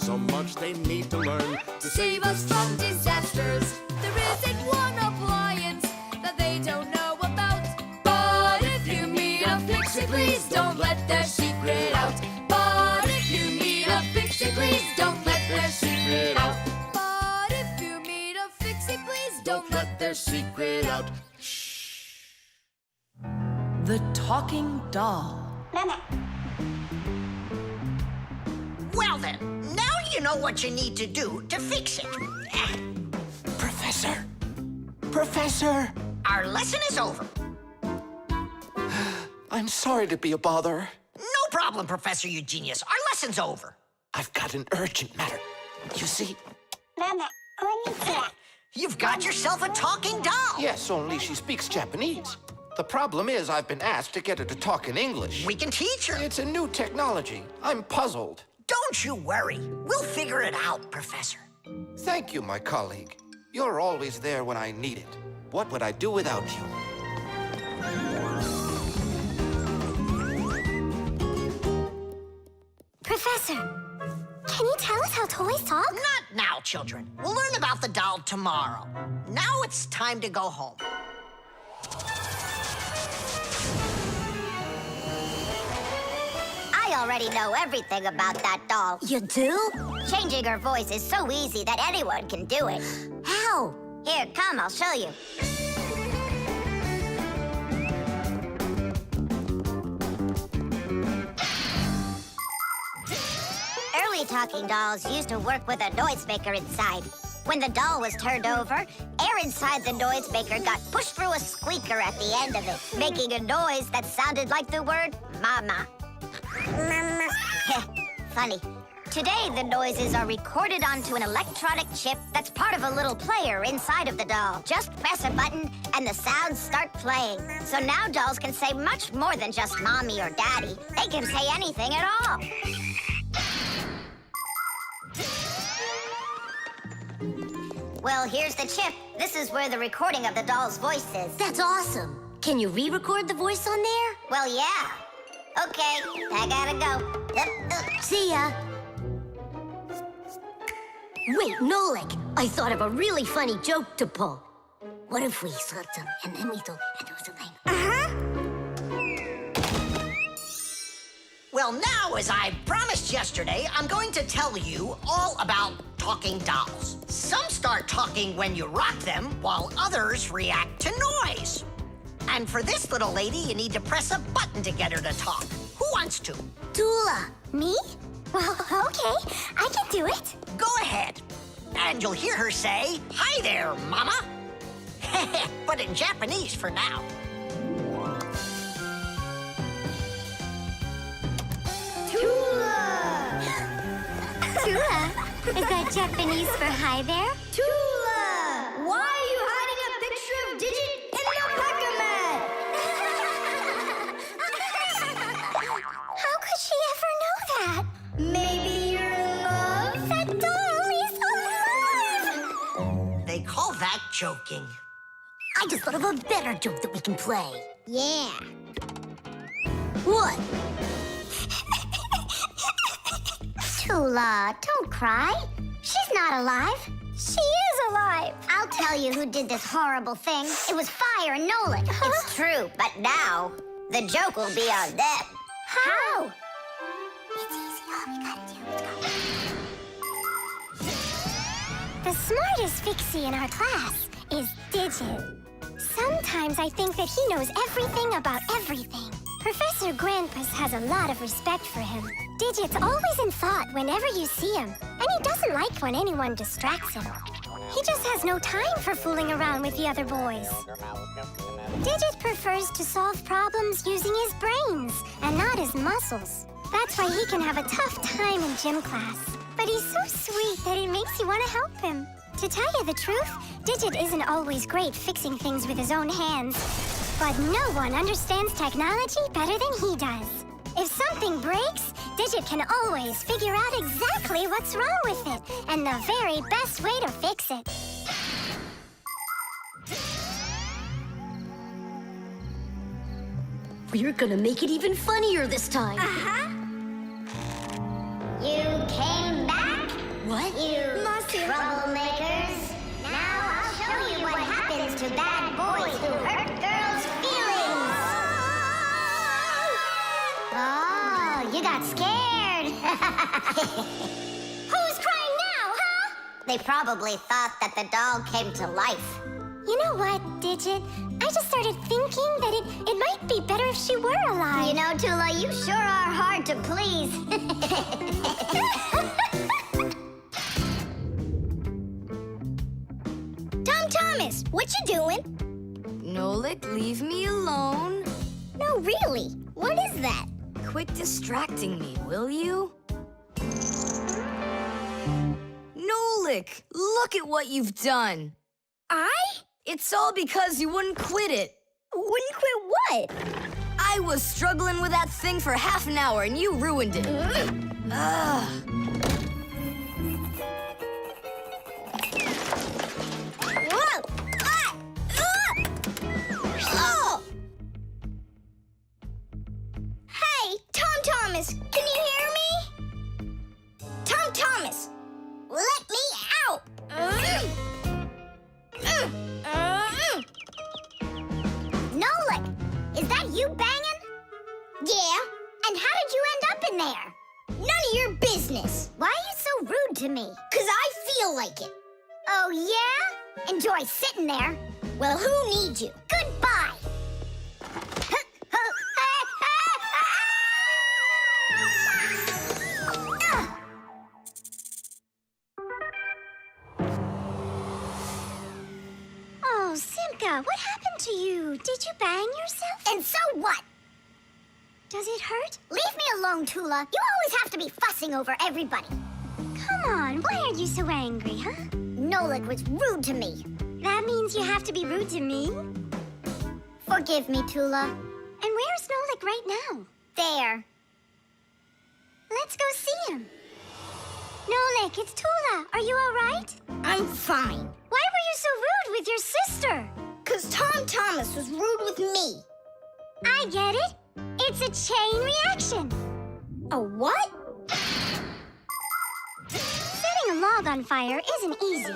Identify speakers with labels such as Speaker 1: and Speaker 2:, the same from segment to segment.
Speaker 1: so much they need to learn
Speaker 2: To save us from disasters, there isn't one appliance that they don't know about. But if you meet a Fixie, please don't let their secret out. But if you meet a Fixie, please don't let their secret out. But if you meet a Fixie, please don't let their secret out.
Speaker 3: The talking doll.
Speaker 4: Well then, now you know what you need to do to fix it.
Speaker 5: Professor! Professor!
Speaker 4: Our lesson is over.
Speaker 5: I'm sorry to be a bother.
Speaker 4: No problem, Professor Eugenius. Our lesson's over.
Speaker 5: I've got an urgent matter. You see?
Speaker 4: You've got yourself a talking doll.
Speaker 5: Yes, only she speaks Japanese. The problem is I've been asked to get her to talk in English.
Speaker 4: We can teach her.
Speaker 5: It's a new technology. I'm puzzled.
Speaker 4: Don't you worry. We'll figure it out, Professor.
Speaker 5: Thank you, my colleague. You're always there when I need it. What would I do without you?
Speaker 6: Professor, can you tell us how toys talk?
Speaker 4: Not now, children. We'll learn about the doll tomorrow. Now it's time to go home.
Speaker 6: I already know everything about that doll. You do? Changing her voice is so easy that anyone can do it. How? Here, come, I'll show you. Early talking dolls used to work with a noisemaker inside. When the doll was turned over, air inside the noisemaker got pushed through a squeaker at the end of it, making a noise that sounded like the word mama. Mama. Funny. Today, the noises are recorded onto an electronic chip that's part of a little player inside of the doll. Just press a button, and the sounds start playing. So now dolls can say much more than just mommy or daddy. They can say anything at all. Well, here's the chip. This is where the recording of the doll's voice is.
Speaker 7: That's awesome. Can you re-record the voice on there?
Speaker 6: Well, yeah. Okay, I gotta go.
Speaker 7: See ya. Wait, Nolik, I thought of a really funny joke to pull. What if we slapped him and then we told and do something?
Speaker 4: Well, now, as I promised yesterday, I'm going to tell you all about talking dolls. Some start talking when you rock them, while others react to noise. And for this little lady, you need to press a button to get her to talk. Who wants to?
Speaker 6: Tula. Me? Well, okay. I can do it.
Speaker 4: Go ahead. And you'll hear her say, "Hi there, Mama." But in Japanese for now.
Speaker 6: Tula. Is that Japanese for hi there?
Speaker 7: Tula! Why are you hiding a picture of Digit in your packer mat?
Speaker 6: How could she ever know that?
Speaker 7: Maybe you're in love?
Speaker 6: That doll is alive!
Speaker 4: They call that joking.
Speaker 7: I just thought of a better joke that we can play.
Speaker 6: Yeah.
Speaker 7: What?
Speaker 6: Tula, don't cry. She's not alive. She is alive. I'll tell you who did this horrible thing. It was Fire and Nolik.
Speaker 4: It's true, but now the joke will be on them.
Speaker 6: How? It's easy. All we gotta do is go. The smartest Fixie in our class is Digit. Sometimes I think that he knows everything about everything. Professor Grandpus has a lot of respect for him. Digit's always in thought whenever you see him, and he doesn't like when anyone distracts him. He just has no time for fooling around with the other boys. Digit prefers to solve problems using his brains and not his muscles. That's why he can have a tough time in gym class. But he's so sweet that it makes you want to help him. To tell you the truth, Digit isn't always great fixing things with his own hands. But no one understands technology better than he does. If something breaks, Digit can always figure out exactly what's wrong with it and the very best way to fix it.
Speaker 7: We're gonna make it even funnier this time.
Speaker 6: You came back?
Speaker 7: What?
Speaker 6: You troublemakers. Now I'll show you what happens to bad boys who hurt girls' feelings. Oh, you got scared. Who's crying now, huh? They probably thought that the doll came to life. You know what, Digit? I just started thinking that it might be better if she were alive. You know, Tula, you sure are hard to please. Thomas, what you doing?
Speaker 2: Nolik, leave me alone.
Speaker 6: No, really. What is that?
Speaker 2: Quit distracting me, will you? Nolik, look at what you've done.
Speaker 6: I?
Speaker 2: It's all because you wouldn't quit it.
Speaker 6: Wouldn't quit what?
Speaker 2: I was struggling with that thing for half an hour and you ruined it. Ugh.
Speaker 6: Whoa! Ah! Oh! Hey, Thomas, can you hear me? Thomas, let me out! Nolik, is that you banging? Yeah. And how did you end up in there? None of your business. Why are you so rude to me? 'Cause I feel like it. Oh, yeah? Enjoy sitting there. Well, who needs you? Goodbye. Oh, Simka, what happened to you? Did you bang yourself? And so what? Does it hurt? Leave me alone, Tula. You always have to be fussing over everybody. Come on, why are you so angry, huh? Nolik was rude to me. That means you have to be rude to me? Forgive me, Tula. And where's Nolik right now? There. Let's go see him. Nolik, it's Tula. Are you all right? I'm fine. Why were you so rude with your sister? 'Cause Thomas was rude with me. I get it. It's a chain reaction. A what? Setting a log on fire isn't easy.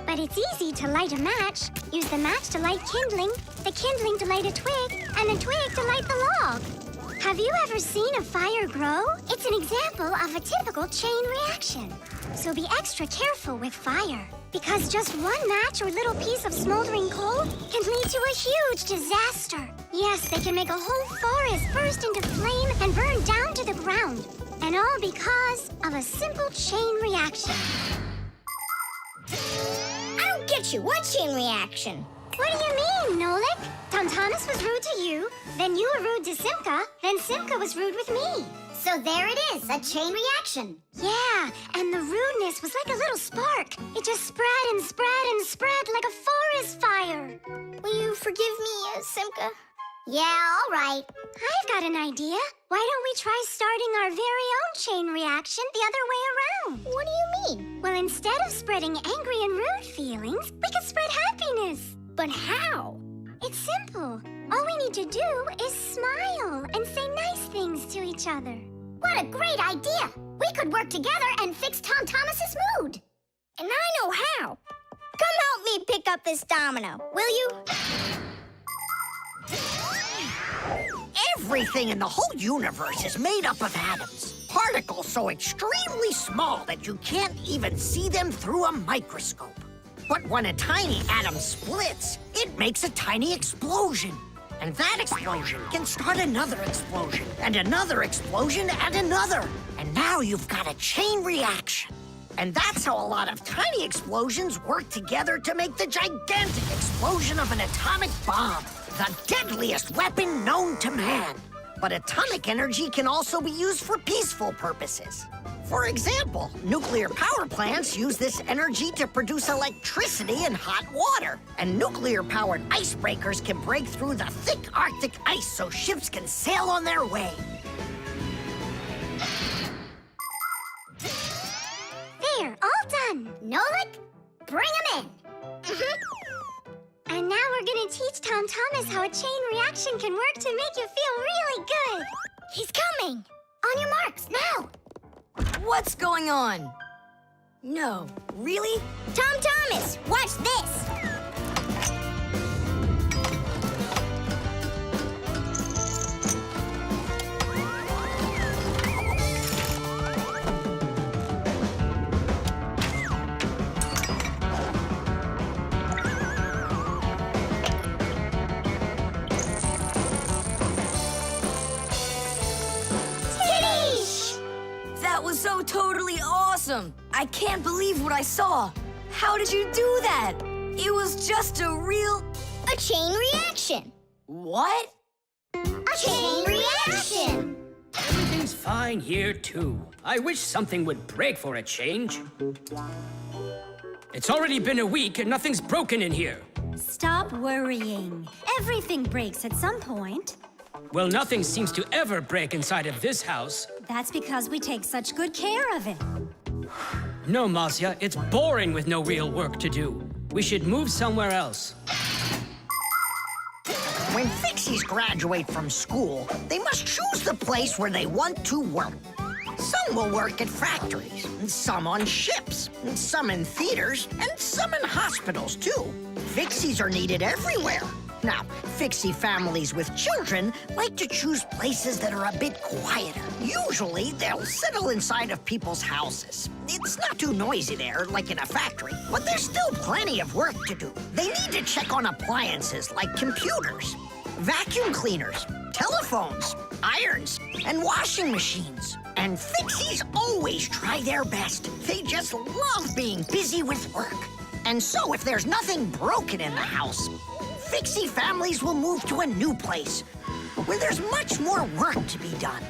Speaker 6: But it's easy to light a match. Use the match to light kindling, the kindling to light a twig, and the twig to light the log. Have you ever seen a fire grow? It's an example of a typical chain reaction. So be extra careful with fire, because just one match or little piece of smoldering coal can lead to a huge disaster. Yes, they can make a whole forest burst into flame and burn down to the ground. And all because of a simple chain reaction. I don't get you. What chain reaction? What do you mean, Nolik? Thomas was rude to you, then you were rude to Simka, then Simka was rude with me. So there it is, a chain reaction. Yeah, and the rudeness was like a little spark. It just spread and spread and spread like a forest fire. Will you forgive me, Simka? Yeah, all right. I've got an idea. Why don't we try starting our very own chain reaction the other way around? What do you mean? Well, instead of spreading angry and rude feelings, we could spread happiness. But how? It's simple. All we need to do is smile and say nice things to each other. What a great idea! We could work together and fix Thomas's mood. And I know how. Come help me pick up this domino, will you?
Speaker 4: Everything in the whole universe is made up of atoms. Particles so extremely small that you can't even see them through a microscope. But when a tiny atom splits, it makes a tiny explosion. And that explosion can start another explosion, and another explosion, and another. And now you've got a chain reaction. And that's how a lot of tiny explosions work together to make the gigantic explosion of an atomic bomb, the deadliest weapon known to man. But atomic energy can also be used for peaceful purposes. For example, nuclear power plants use this energy to produce electricity and hot water. And nuclear-powered icebreakers can break through the thick Arctic ice so ships can sail on their way.
Speaker 6: There, all done. Nolik, bring him in. And now we're gonna teach Thomas how a chain reaction can work to make you feel really good. He's coming. On your marks, now.
Speaker 2: What's going on?
Speaker 7: No, really? Tom Thomas, watch this!
Speaker 3: That was so totally awesome! I can't believe what I saw! How did you do that? It was just
Speaker 7: A chain reaction!
Speaker 3: What?
Speaker 7: A chain reaction!
Speaker 8: Everything's fine here, too. I wish something would break for a change. It's already been a week and nothing's broken in here.
Speaker 9: Stop worrying. Everything breaks at some point.
Speaker 8: Well, nothing seems to ever break inside of this house.
Speaker 9: That's because we take such good care of it.
Speaker 8: No, Marcia, it's boring with no real work to do. We should move somewhere else.
Speaker 4: When Fixies graduate from school, they must choose the place where they want to work. Some will work at factories, and some on ships, and some in theaters, and some in hospitals, too. Fixies are needed everywhere. Now, Fixie families with children like to choose places that are a bit quieter. Usually, they'll settle inside of people's houses. It's not too noisy there, like in a factory, but there's still plenty of work to do. They need to check on appliances like computers, vacuum cleaners, telephones, irons, and washing machines. And Fixies always try their best. They just love being busy with work. And so if there's nothing broken in the house, Fixie families will move to a new place where there's much more work to be done.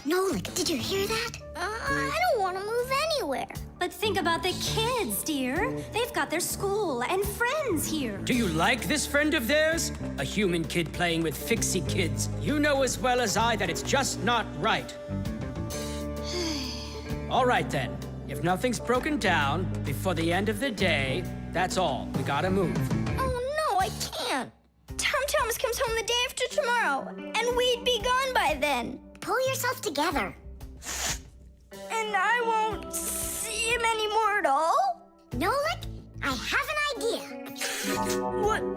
Speaker 7: Nolik, did you hear that? I don't want to move anywhere.
Speaker 9: But think about the kids, dear. They've got their school and friends here.
Speaker 8: Do you like this friend of theirs? A human kid playing with Fixie kids. You know as well as I that it's just not right. All right, then. If nothing's broken down before the end of the day, that's all. We gotta move.
Speaker 7: Oh, no, I can't. Tom Thomas comes home the day after tomorrow, and we'd be gone by then. Pull yourself together. And I won't see him anymore at all? Nolik, I have an idea.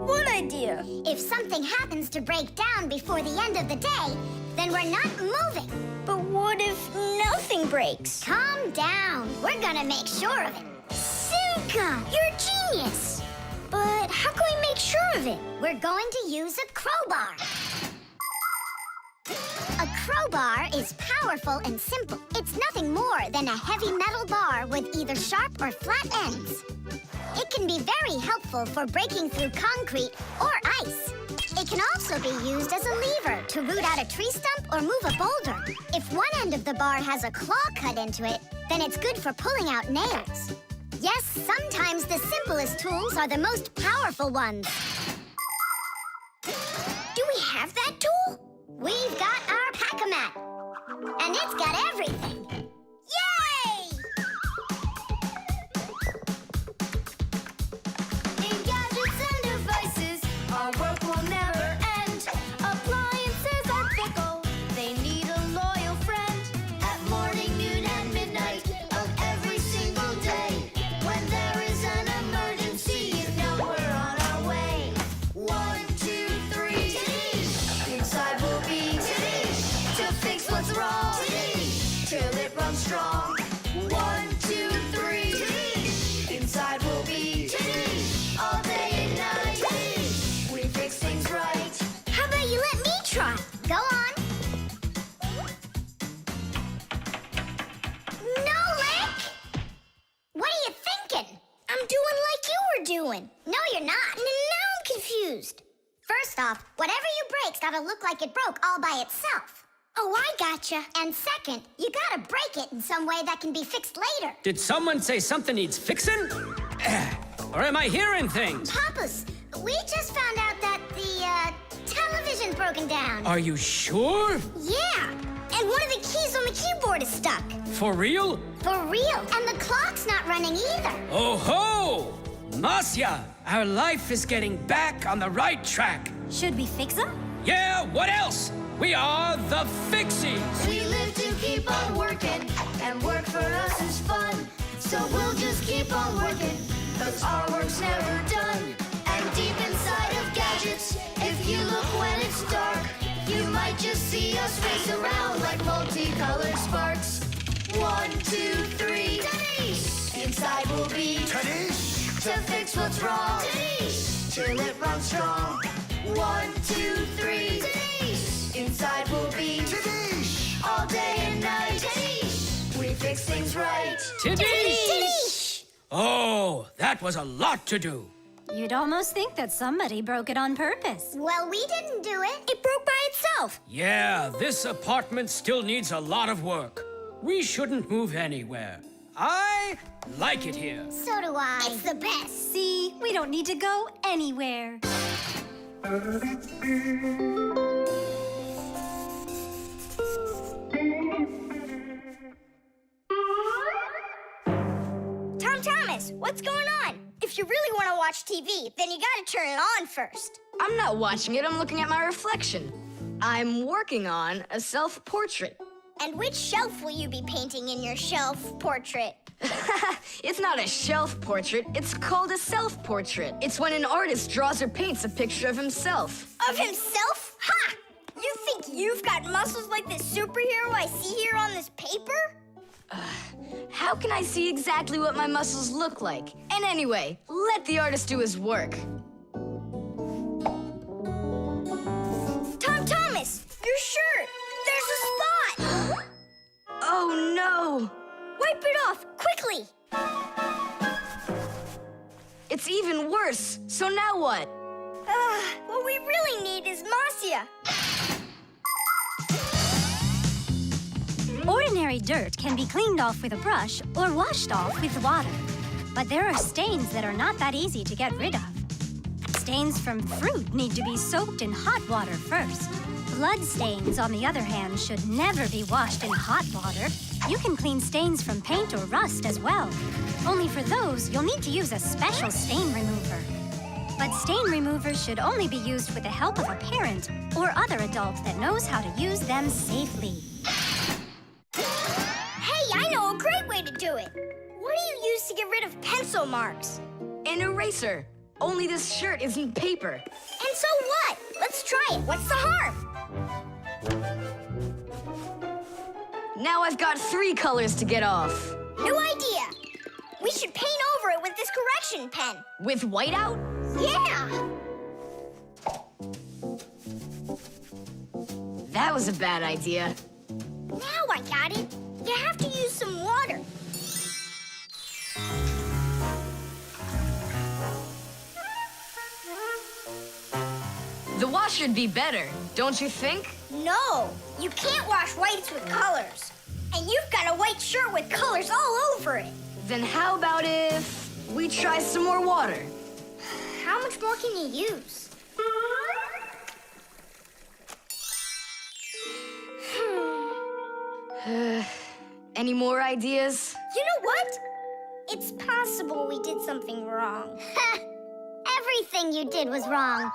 Speaker 7: What idea? If something happens to break down before the end of the day, then we're not moving. But what if nothing breaks? Calm down. We're gonna make sure of it. Simka, you're a genius. But how can we make sure of it? We're going to use a crowbar. A crowbar is powerful and simple. It's nothing more than a heavy metal bar with either sharp or flat ends. It can be very helpful for breaking through concrete or ice. It can also be used as a lever to root out a tree stump or move a boulder. If one end of the bar has a claw cut into it, then it's good for pulling out nails. Yes, sometimes the simplest tools are the most powerful ones. Do we have that tool? We've got our pack-a-mat, and it's got everything. Yay!
Speaker 2: In gadgets and devices, our work will never end. Appliances are fickle, they need a loyal friend. At morning, noon, and midnight of every single day. When there is an emergency, you know we're on our way. 1, 2, 3. Inside will be to fix what's wrong, till it runs strong. 1, 2, 3. Inside will be all day and night. We fix things right.
Speaker 7: How about you let me try? Go on. Nolik! What are you thinking? I'm doing like you were doing. No, you're not. Now I'm confused. First off, whatever you break's gotta look like it broke all by itself. Oh, I gotcha. And second, you gotta break it in some way that can be fixed later.
Speaker 8: Did someone say something needs fixing? Or am I hearing things?
Speaker 7: Papas, we just found out that the television's broken down.
Speaker 8: Are you sure?
Speaker 7: Yeah, and one of the keys on the keyboard is stuck.
Speaker 8: For real?
Speaker 7: For real, and the clock's not running either.
Speaker 8: Oh ho! Marcia, our life is getting back on the right track.
Speaker 9: Should we fix them?
Speaker 8: Yeah, what else? We are the Fixies.
Speaker 2: We live to keep on working, and and work for us is fun. So we'll just keep on working, 'cause our work's never done. And deep inside of gadgets, if you look when it's dark, you might just see us race around like multicolored sparks. 1, 2, 3, Tadish! Inside we'll be
Speaker 1: Tadish!
Speaker 2: to fix what's wrong. Tadish! Till it runs strong. 1, 2, 3, Tadish! Inside we'll be
Speaker 1: Tadish!
Speaker 2: all day and night. Tadish! We fix things right.
Speaker 8: Tadish! Oh, that was a lot to do.
Speaker 9: You'd almost think that somebody broke it on purpose.
Speaker 6: Well, we didn't do it.
Speaker 7: It broke by itself.
Speaker 8: Yeah, this apartment still needs a lot of work. We shouldn't move anywhere. I like it here.
Speaker 6: So do I. It's the best.
Speaker 9: See, we don't need to go anywhere.
Speaker 7: Tom Thomas, what's going on? If you really want to watch TV, then you gotta turn it on first.
Speaker 3: I'm not watching it, I'm looking at my reflection. I'm working on a self-portrait.
Speaker 7: And which shelf will you be painting in your shelf portrait?
Speaker 3: It's not a shelf portrait, it's called a self-portrait. It's when an artist draws or paints a picture of himself.
Speaker 7: Of himself? Ha! You think you've got muscles like this superhero I see here on this paper?
Speaker 3: How can I see exactly what my muscles look like? And anyway, let the artist do his work.
Speaker 7: Tom Thomas, your shirt! There's a spot!
Speaker 3: Oh no!
Speaker 7: Wipe it off, quickly!
Speaker 3: It's even worse. So now what?
Speaker 7: What we really need is Masya.
Speaker 9: Ordinary dirt can be cleaned off with a brush or washed off with water. But there are stains that are not that easy to get rid of. Stains from fruit need to be soaked in hot water first. Blood stains, on the other hand, should never be washed in hot water. You can clean stains from paint or rust as well. Only for those, you'll need to use a special stain remover. But stain removers should only be used with the help of a parent or other adult that knows how to use them safely.
Speaker 7: Hey, I know a great way to do it. What do you use to get rid of pencil marks?
Speaker 3: An eraser. Only this shirt isn't paper.
Speaker 7: And so what? Let's try it. What's the harm?
Speaker 3: Now I've got 3 colors to get off.
Speaker 7: New idea. We should paint over it with this correction pen.
Speaker 3: With whiteout?
Speaker 7: Yeah!
Speaker 3: That was a bad idea.
Speaker 7: Now I got it. You have to use some water.
Speaker 3: The wash should be better, don't you think?
Speaker 7: No, you can't wash whites with colors. And you've got a white shirt with colors all over it.
Speaker 3: Then how about if we try some more water?
Speaker 7: How much more can you use?
Speaker 3: Any more ideas?
Speaker 7: You know what? It's possible we did something wrong.
Speaker 6: Everything you did was wrong.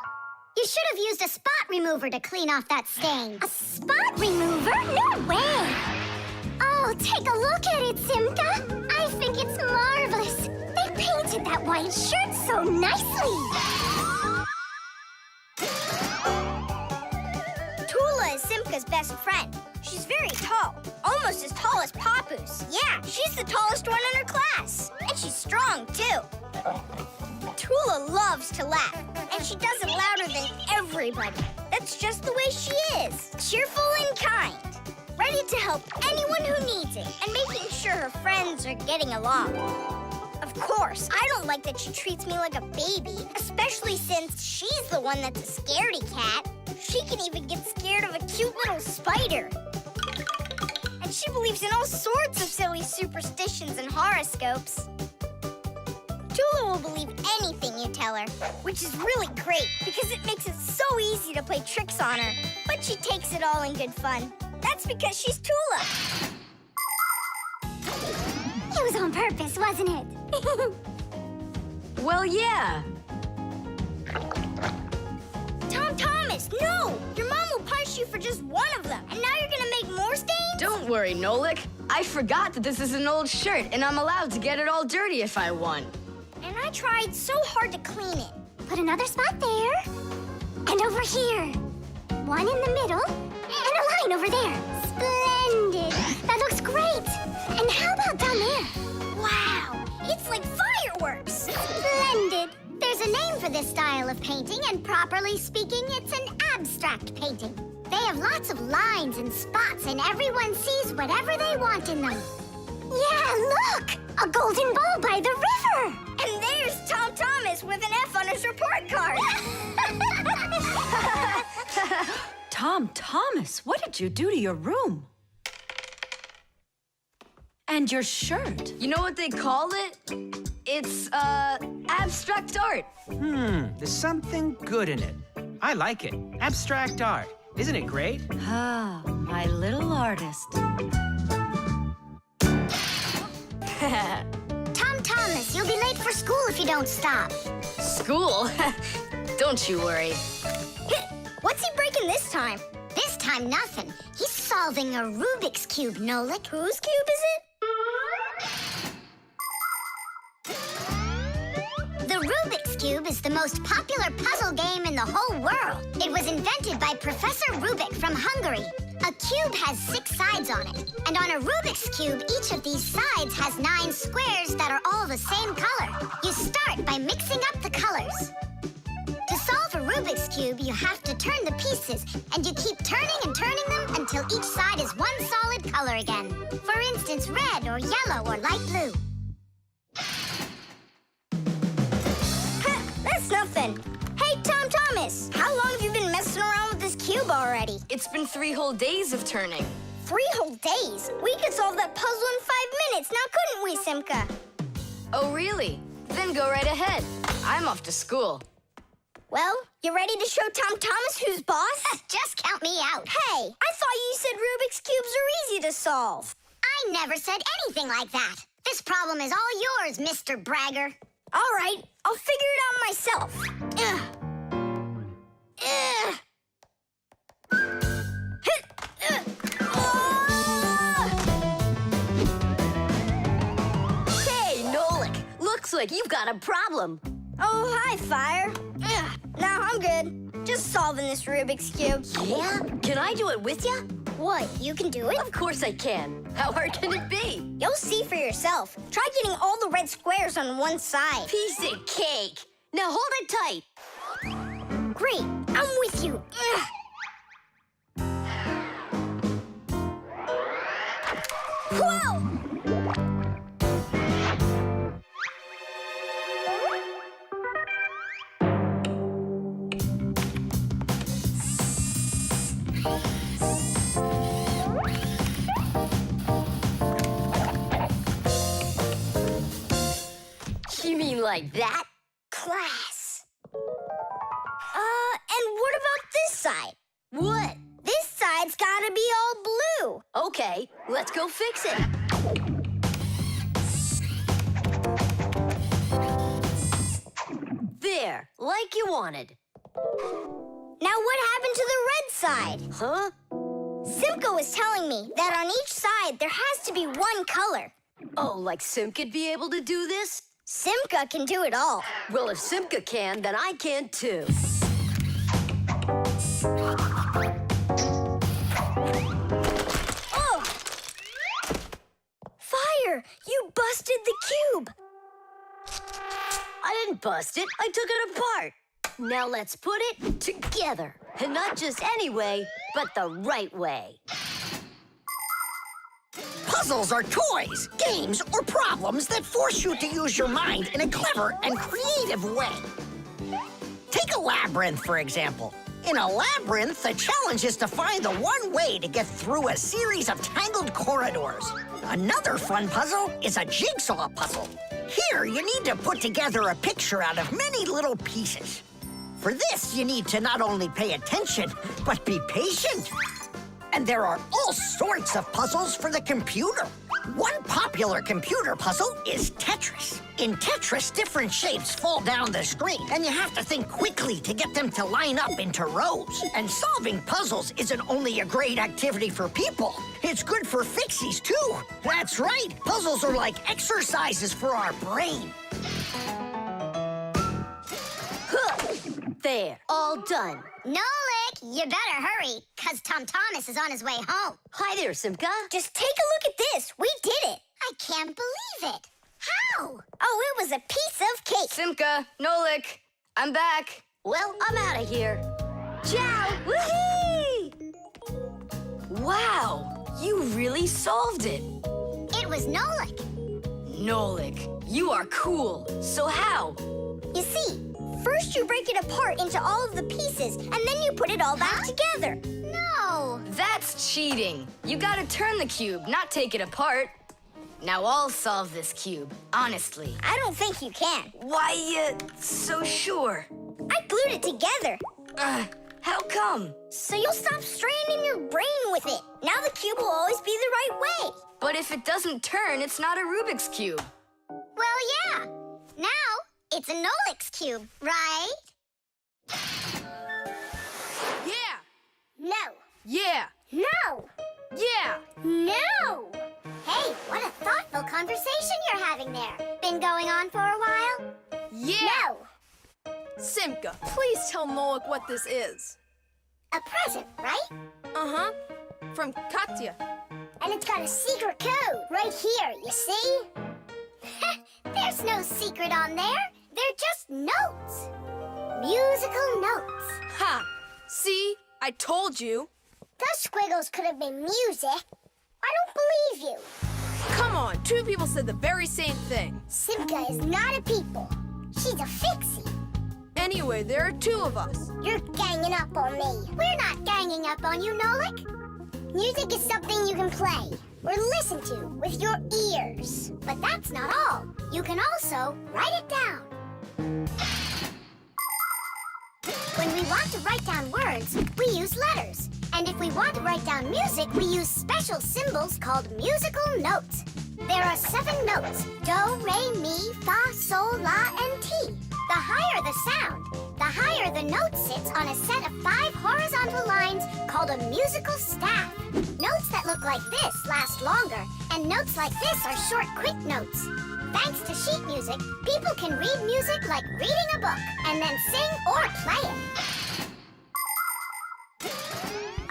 Speaker 6: You should have used a spot remover to clean off that stain. A spot remover? No way! Oh, take a look at it, Simka. I think it's marvelous. They painted that white shirt so nicely.
Speaker 7: Tula is Simka's best friend. She's very tall, almost as tall as Papoose. Yeah, she's the tallest one in her class. And she's strong, too. Tula loves to laugh, and she does it louder than everybody. That's just the way she is. Cheerful and kind. Ready to help anyone who needs it, and making sure her friends are getting along. Of course, I don't like that she treats me like a baby, especially since she's the one that's a scaredy cat. She can even get scared of a cute little spider. And she believes in all sorts of silly superstitions and horoscopes. Tula will believe anything you tell her, which is really great because it makes it so easy to play tricks on her. But she takes it all in good fun. That's because she's Tula.
Speaker 6: It was on purpose, wasn't it?
Speaker 3: Well, yeah.
Speaker 7: Tom Thomas, no! Your mom will punish you for just one of them, and now you're gonna make more stains?
Speaker 3: Don't worry, Nolik. I forgot that this is an old shirt, and I'm allowed to get it all dirty if I want.
Speaker 7: And I tried so hard to clean it.
Speaker 6: Put another spot there. And over here. One in the middle. And a line over there. Splendid. That looks great. And how about down there?
Speaker 7: Wow, it's like fireworks.
Speaker 6: Splendid. There's a name for this style of painting, and properly speaking, it's an abstract painting. They have lots of lines and spots, and everyone sees whatever they want in them. Yeah, look! A golden ball by the river!
Speaker 7: And there's Tom Thomas with an F on his report card.
Speaker 10: Tom Thomas, what did you do to your room? And your shirt?
Speaker 3: You know what they call it? It's, abstract art.
Speaker 11: There's something good in it. I like it. Abstract art. Isn't it great?
Speaker 10: Ah, my little artist.
Speaker 6: Tom Thomas, you'll be late for school if you don't stop.
Speaker 3: School? Don't you worry.
Speaker 7: What's he breaking this time?
Speaker 6: This time, nothing. He's solving a Rubik's Cube, Nolik.
Speaker 7: Whose cube is it?
Speaker 6: The Rubik's Cube is the most popular puzzle game in the whole world. It was invented by Professor Rubik from Hungary. A cube has 6 sides on it. And on a Rubik's Cube, each of these sides has 9 squares that are all the same color. You start by mixing up the colors. To solve a Rubik's Cube, you have to turn the pieces, and you keep turning and turning them until each side is one solid color again. For instance, red or yellow or light blue.
Speaker 7: That's nothing. Hey, Tom Thomas, how long have you been messing around with this cube already?
Speaker 3: It's been 3 whole days of turning.
Speaker 7: 3 whole days? We could solve that puzzle in 5 minutes, now couldn't we, Simka?
Speaker 3: Oh, really? Then go right ahead. I'm off to school.
Speaker 7: Well, you ready to show Tom Thomas who's boss?
Speaker 6: Just count me out.
Speaker 7: Hey, I thought you said Rubik's Cubes are easy to solve.
Speaker 6: I never said anything like that. This problem is all yours, Mr. Bragger.
Speaker 7: All right, I'll figure it out myself.
Speaker 2: Hey, Nolik, looks like you've got a problem.
Speaker 7: Oh, hi, Fire. No, I'm good. Just solving this Rubik's Cube.
Speaker 2: Yeah? Can I do it with you?
Speaker 7: What, you can do it?
Speaker 2: Of course I can. How hard can it be?
Speaker 7: You'll see for yourself. Try getting all the red squares on one side.
Speaker 2: Piece of cake. Now hold it tight.
Speaker 7: Great, I'm with you. Whoa!
Speaker 2: You mean like that?
Speaker 7: Class. And what about this side?
Speaker 2: What?
Speaker 7: This side's gotta be all blue.
Speaker 2: Okay, let's go fix it. There, like you wanted.
Speaker 7: Now what happened to the red side?
Speaker 2: Huh?
Speaker 7: Simka was telling me that on each side there has to be one color.
Speaker 2: Oh, like Simka'd be able to do this?
Speaker 7: Simka can do it all.
Speaker 2: Well, if Simka can, then I can too.
Speaker 7: Oh! Fire! You busted the cube!
Speaker 2: I didn't bust it. I took it apart. Now let's put it together. And not just any way, but the right way.
Speaker 4: Puzzles are toys, games, or problems that force you to use your mind in a clever and creative way. Take a labyrinth, for example. In a labyrinth, the challenge is to find the one way to get through a series of tangled corridors. Another fun puzzle is a jigsaw puzzle. Here, you need to put together a picture out of many little pieces. For this, you need to not only pay attention, but be patient. And there are all sorts of puzzles for the computer. One popular computer puzzle is Tetris. In Tetris, different shapes fall down the screen, and you have to think quickly to get them to line up into rows. And solving puzzles isn't only a great activity for people, it's good for Fixies, too. That's right, puzzles are like exercises for our brain.
Speaker 7: There.
Speaker 6: All done. Nolik, you better hurry, because Tom Thomas is on his way home.
Speaker 7: Hi there, Simka. Just take a look at this. We did it.
Speaker 6: I can't believe it. How?
Speaker 7: Oh, it was a piece of cake.
Speaker 3: Simka, Nolik, I'm back.
Speaker 7: Well, I'm out of here. Ciao. Woohoo!
Speaker 3: Wow, you really solved it.
Speaker 6: It was Nolik.
Speaker 3: Nolik, you are cool. So how?
Speaker 7: You see, first you break it apart into all of the pieces, and then you put it all back together.
Speaker 6: No.
Speaker 3: That's cheating. You gotta turn the cube, not take it apart. Now I'll solve this cube, honestly.
Speaker 7: I don't think you can.
Speaker 3: Why, so sure?
Speaker 7: I glued it together.
Speaker 3: How come?
Speaker 7: So you'll stop straining your brain with it. Now the cube will always be the right way.
Speaker 3: But if it doesn't turn, it's not a Rubik's Cube.
Speaker 6: Well, yeah. Now it's a Nolik's cube, right?
Speaker 2: Yeah!
Speaker 6: No.
Speaker 2: Yeah!
Speaker 6: No.
Speaker 2: Yeah!
Speaker 6: No. Hey, what a thoughtful conversation you're having there. Been going on for a while?
Speaker 2: Yeah!
Speaker 6: No.
Speaker 2: Simka, please tell Nolik what this is.
Speaker 6: A present, right?
Speaker 2: Uh-huh. From Katya.
Speaker 6: And it's got a secret code right here, you see? There's no secret on there. They're just notes. Musical notes.
Speaker 2: Ha! See? I told you.
Speaker 6: Those squiggles could have been music. I don't believe you.
Speaker 2: Come on, two people said the very same thing.
Speaker 6: Simka is not a people. She's a Fixie.
Speaker 2: Anyway, there are two of us.
Speaker 6: You're ganging up on me. We're not ganging up on you, Nolik. Music is something you can play or listen to with your ears. But that's not all. You can also write it down. When we want to write down words, we use letters. And if we want to write down music, we use special symbols called musical notes. There are 7 notes: do, re, mi, fa, sol, la, and ti. The higher the sound, the higher the note sits on a set of 5 horizontal lines called a musical staff. Notes that look like this last longer, and notes like this are short, quick notes. Thanks to sheet music, people can read music like reading a book, and then sing or play it.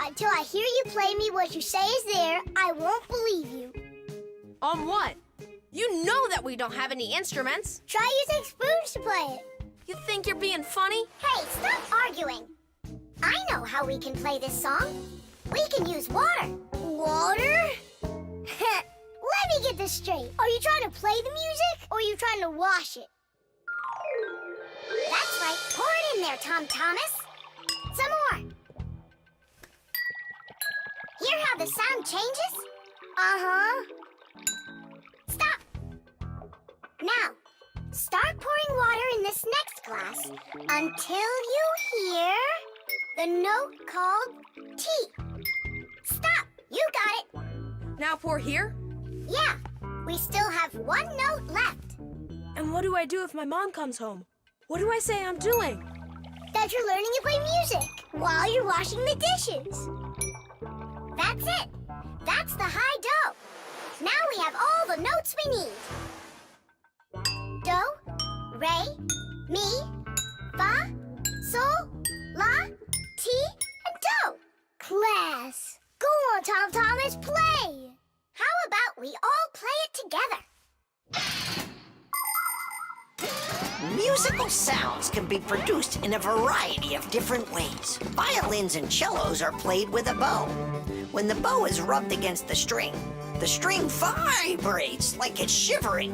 Speaker 6: Until I hear you play me what you say is there, I won't believe you.
Speaker 2: On what? You know that we don't have any instruments.
Speaker 6: Try using spoons to play it.
Speaker 2: You think you're being funny?
Speaker 6: Hey, stop arguing. I know how we can play this song. We can use water. Water? Let me get this straight. Are you trying to play the music, or are you trying to wash it? That's right. Pour it in there, Tom Thomas. Some more. Hear how the sound changes? Uh-huh. Stop. Now, start pouring water in this next glass until you hear the note called T. Stop. You got it.
Speaker 2: Now pour here?
Speaker 6: Yeah. We still have 1 note left.
Speaker 2: And what do I do if my mom comes home? What do I say I'm doing?
Speaker 6: That you're learning to play music while you're washing the dishes. That's it. That's the high do. Now we have all the notes we need. Do, re, mi, fa, sol, la, ti, and do. Class. Go on, Tom Thomas, play. How about we all play it together?
Speaker 4: Musical sounds can be produced in a variety of different ways. Violins and cellos are played with a bow. When the bow is rubbed against the string vibrates like it's shivering,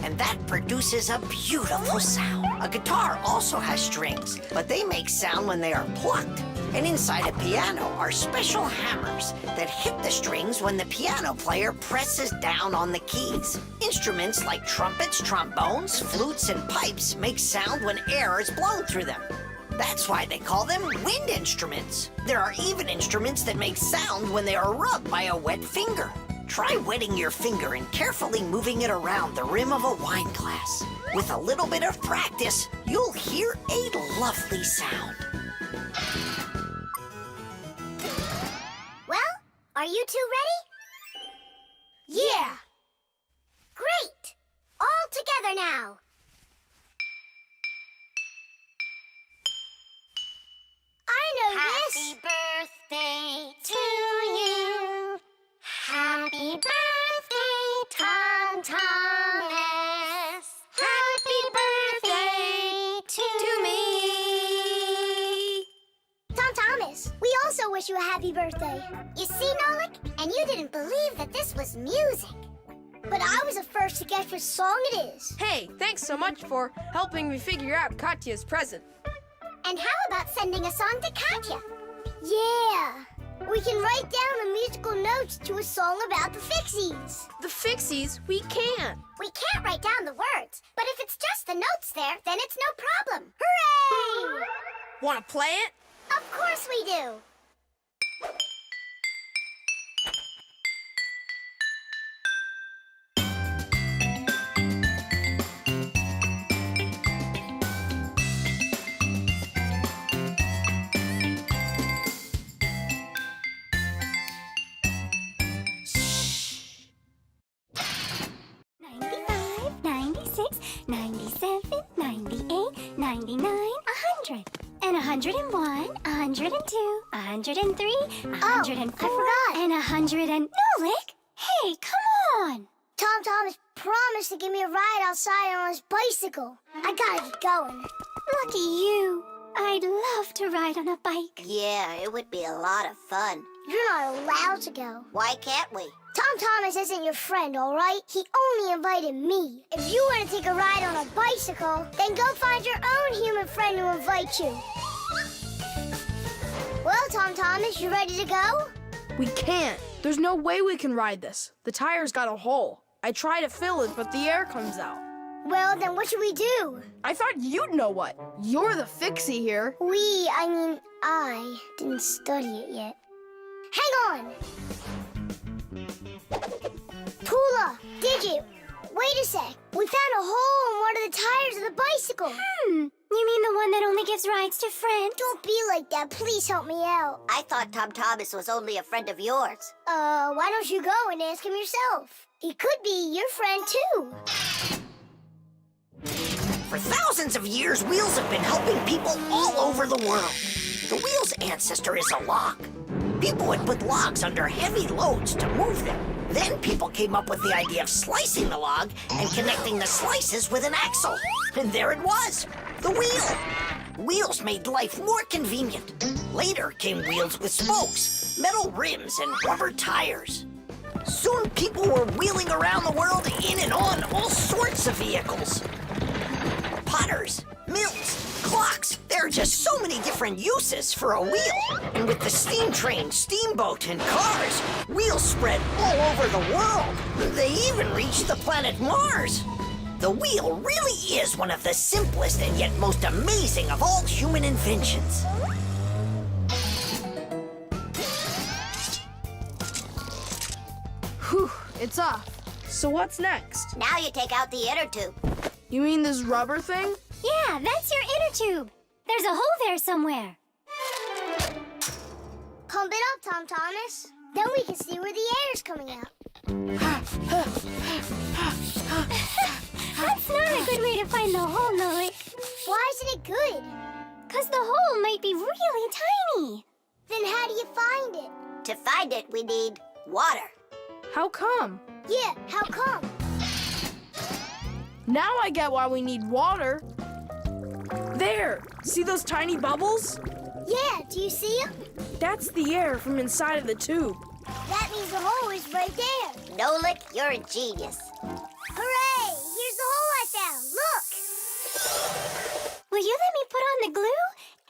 Speaker 4: and that produces a beautiful sound. A guitar also has strings, but they make sound when they are plucked. And inside a piano are special hammers that hit the strings when the piano player presses down on the keys. Instruments like trumpets, trombones, flutes, and pipes make sound when air is blown through them. That's why they call them wind instruments. There are even instruments that make sound when they are rubbed by a wet finger. Try wetting your finger and carefully moving it around the rim of a wine glass. With a little bit of practice, you'll hear a lovely sound.
Speaker 6: Well, are you two ready? Yeah! Great! All together now! I know this! Happy birthday to you! Happy birthday, Tom Thomas! Happy birthday to me! Tom Thomas, we also wish you a happy birthday. You see, Nolik? And you didn't believe that this was music. But I was the first to guess which song it is.
Speaker 12: Hey, thanks so much for helping me figure out Katya's present.
Speaker 6: And how about sending a song to Katya? Yeah! We can write down the musical notes to a song about the Fixies.
Speaker 12: The Fixies? We can't.
Speaker 6: We can't write down the words, but if it's just the notes there, then it's no problem. Hooray!
Speaker 12: Want to play it?
Speaker 6: Of course we do.
Speaker 9: And 101, 102, 103, 104,
Speaker 6: I forgot.
Speaker 9: and 100 and... Nolik! Hey, come on!
Speaker 6: Tom Thomas promised to give me a ride outside on his bicycle. I gotta get going.
Speaker 9: Lucky you. I'd love to ride on a bike.
Speaker 13: Yeah, it would be a lot of fun.
Speaker 6: You're not allowed to go.
Speaker 13: Why can't we?
Speaker 6: Tom Thomas isn't your friend, all right? He only invited me. If you want to take a ride on a bicycle, then go find your own human friend to invite you. Well, Tom Thomas, you ready to go?
Speaker 12: We can't. There's no way we can ride this. The tire's got a hole. I try to fill it, but the air comes out.
Speaker 6: Well, then what should we do?
Speaker 12: I thought you'd know what. You're the Fixie here.
Speaker 6: I didn't study it yet. Hang on! Tula, Digit, wait a sec. We found a hole in one of the tires of the bicycle.
Speaker 9: You mean the one that only gives rides to friends?
Speaker 6: Don't be like that. Please help me out.
Speaker 13: I thought Tom Thomas was only a friend of yours.
Speaker 6: Why don't you go and ask him yourself? He could be your friend, too.
Speaker 4: For thousands of years, wheels have been helping people all over the world. The wheel's ancestor is a log. People would put logs under heavy loads to move them. Then people came up with the idea of slicing the log and connecting the slices with an axle. And there it was, the wheel. Wheels made life more convenient. Later came wheels with spokes, metal rims, and rubber tires. Soon people were wheeling around the world in and on all sorts of vehicles. Potters, mills, clocks. There are just so many different uses for a wheel. And with the steam train, steamboat, and cars, wheels spread all over the world. They even reached the planet Mars. The wheel really is one of the simplest and yet most amazing of all human inventions.
Speaker 12: Whew, it's off. So what's next?
Speaker 13: Now you take out the inner tube.
Speaker 12: You mean this rubber thing?
Speaker 9: Yeah, that's your inner tube. There's a hole there somewhere.
Speaker 6: Pump it up, Tom Thomas. Then we can see where the air's coming out.
Speaker 9: That's not a good way to find the hole, Nolik.
Speaker 6: Why isn't it good?
Speaker 9: 'Cause the hole might be really tiny.
Speaker 6: Then how do you find it?
Speaker 13: To find it, we need water.
Speaker 12: How come?
Speaker 6: Yeah, how come?
Speaker 12: Now I get why we need water. There! See those tiny bubbles?
Speaker 6: Yeah, do you see them?
Speaker 12: That's the air from inside of the tube.
Speaker 6: That means the hole is right there.
Speaker 13: Nolik, you're a genius.
Speaker 6: Hooray! Here's the hole I found. Look!
Speaker 9: Will you let me put on the glue?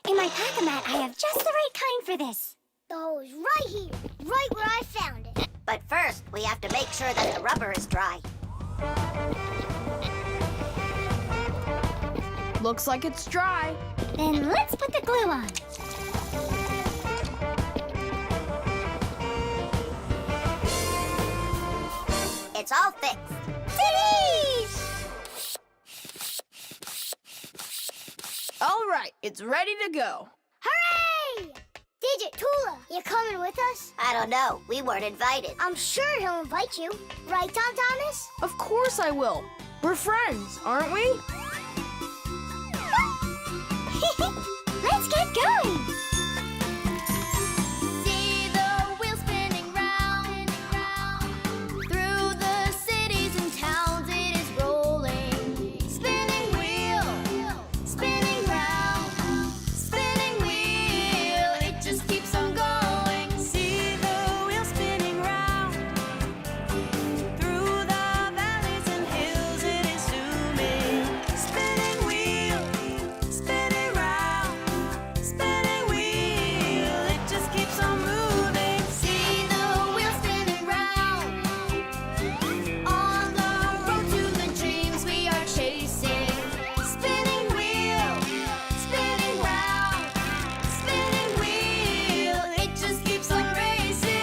Speaker 9: In my pack-a-mat, I have just the right kind for this.
Speaker 6: The hole is right here, right where I found it.
Speaker 13: But first, we have to make sure that the rubber is dry.
Speaker 12: Looks like it's dry.
Speaker 9: Then let's put the glue on.
Speaker 13: it's all fixed.
Speaker 12: All right, it's ready to go.
Speaker 6: Hooray! Digit, Tula, you coming with us?
Speaker 13: I don't know. We weren't invited.
Speaker 6: I'm sure he'll invite you. Right, Tom Thomas?
Speaker 12: Of course I will. We're friends, aren't we?
Speaker 6: Let's get going.
Speaker 2: See the wheel spinning round. Through the cities and towns it is rolling. Spinning wheel, spinning round. Spinning wheel, it just keeps on going. See the wheel spinning round. Through the valleys and hills it is zooming. Spinning wheel, spinning round. Spinning wheel, it just keeps on moving. See the wheel spinning round. On the road to the dreams we are chasing. Spinning wheel, spinning round. Spinning wheel, it just keeps on racing.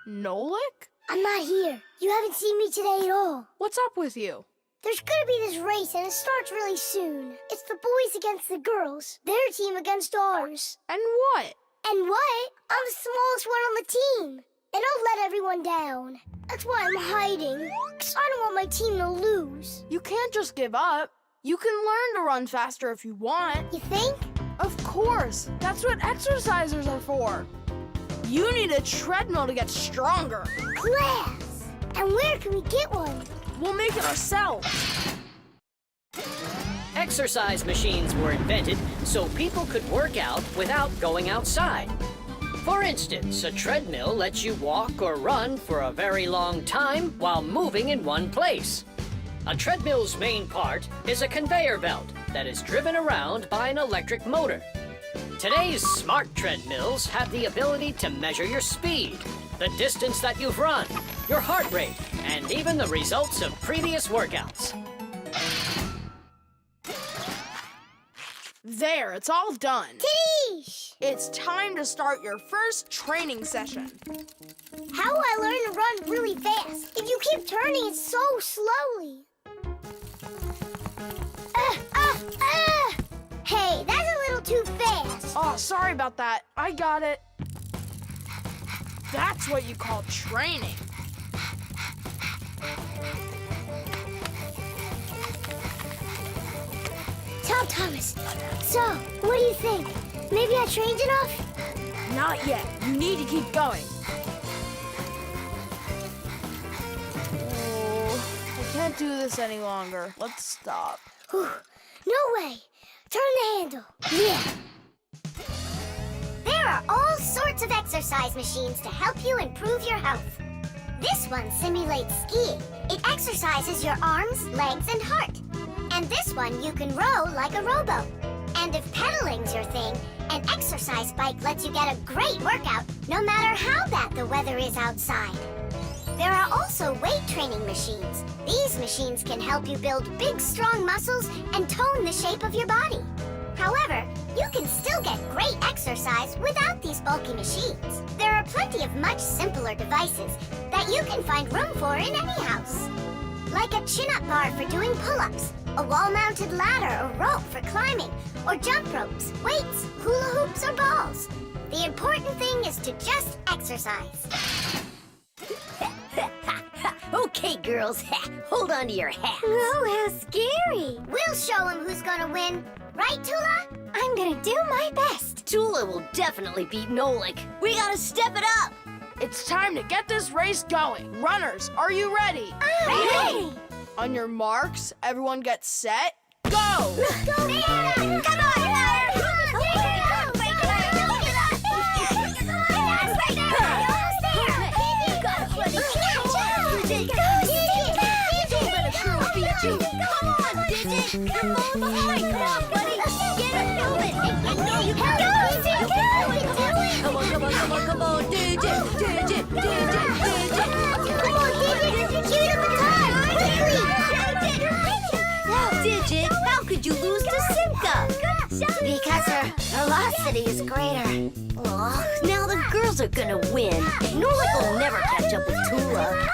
Speaker 12: Nolik?
Speaker 6: I'm not here. You haven't seen me today at all.
Speaker 12: What's up with you?
Speaker 6: There's gonna be this race and it starts really soon. It's the boys against the girls. Their team against ours.
Speaker 12: And what?
Speaker 6: And what? I'm the smallest one on the team. And I'll let everyone down. That's why I'm hiding. 'Cause I don't want my team to lose.
Speaker 12: You can't just give up. You can learn to run faster if you want.
Speaker 6: You think?
Speaker 12: Of course. That's what exercisers are for. You need a treadmill to get stronger.
Speaker 6: Class! And where can we get one?
Speaker 12: We'll make it ourselves.
Speaker 14: Exercise machines were invented so people could work out without going outside. For instance, a treadmill lets you walk or run for a very long time while moving in one place. A treadmill's main part is a conveyor belt that is driven around by an electric motor. Today's smart treadmills have the ability to measure your speed, the distance that you've run, your heart rate, and even the results of previous workouts.
Speaker 12: There, it's all done.
Speaker 6: Tish!
Speaker 12: It's time to start your first training session.
Speaker 6: How will I learn to run really fast if you keep turning it so slowly? Hey, that's a little too fast.
Speaker 12: Oh, sorry about that. I got it. That's what you call training.
Speaker 6: Tom Thomas, so, what do you think? Maybe I trained enough?
Speaker 12: Not yet. You need to keep going. Oh, I can't do this any longer. Let's stop.
Speaker 6: Whew. No way. Turn the handle. Yeah. There are all sorts of exercise machines to help you improve your health. This one simulates skiing. It exercises your arms, legs, and heart. And this one you can row like a rowboat. And if pedaling's your thing, an exercise bike lets you get a great workout no matter how bad the weather is outside. There are also weight training machines. These machines can help you build big, strong muscles and tone the shape of your body. However, you can still get great exercise without these bulky machines. There are plenty of much simpler devices that you can find room for in any house. Like a chin-up bar for doing pull-ups, a wall-mounted ladder or rope for climbing, or jump ropes, weights, hula hoops, or balls. The important thing is to just exercise.
Speaker 13: Okay, girls, hold on to your hats.
Speaker 6: Oh, how scary. We'll show him who's gonna win. Right, Tula? I'm gonna do my best.
Speaker 13: Tula will definitely beat Nolik. We gotta step it up.
Speaker 12: It's time to get this race going. Runners, are you ready?
Speaker 6: Ready!
Speaker 12: On your marks, everyone get set, go!
Speaker 6: Let's go! Come on,
Speaker 2: Come on, Digit!
Speaker 13: Digit! Come on, Digit! Give it up a time! Quickly! Digit, how could you lose to Simka?
Speaker 6: Because her velocity is greater.
Speaker 13: Oh, now the girls are gonna win. Nolik will never catch up with Tula.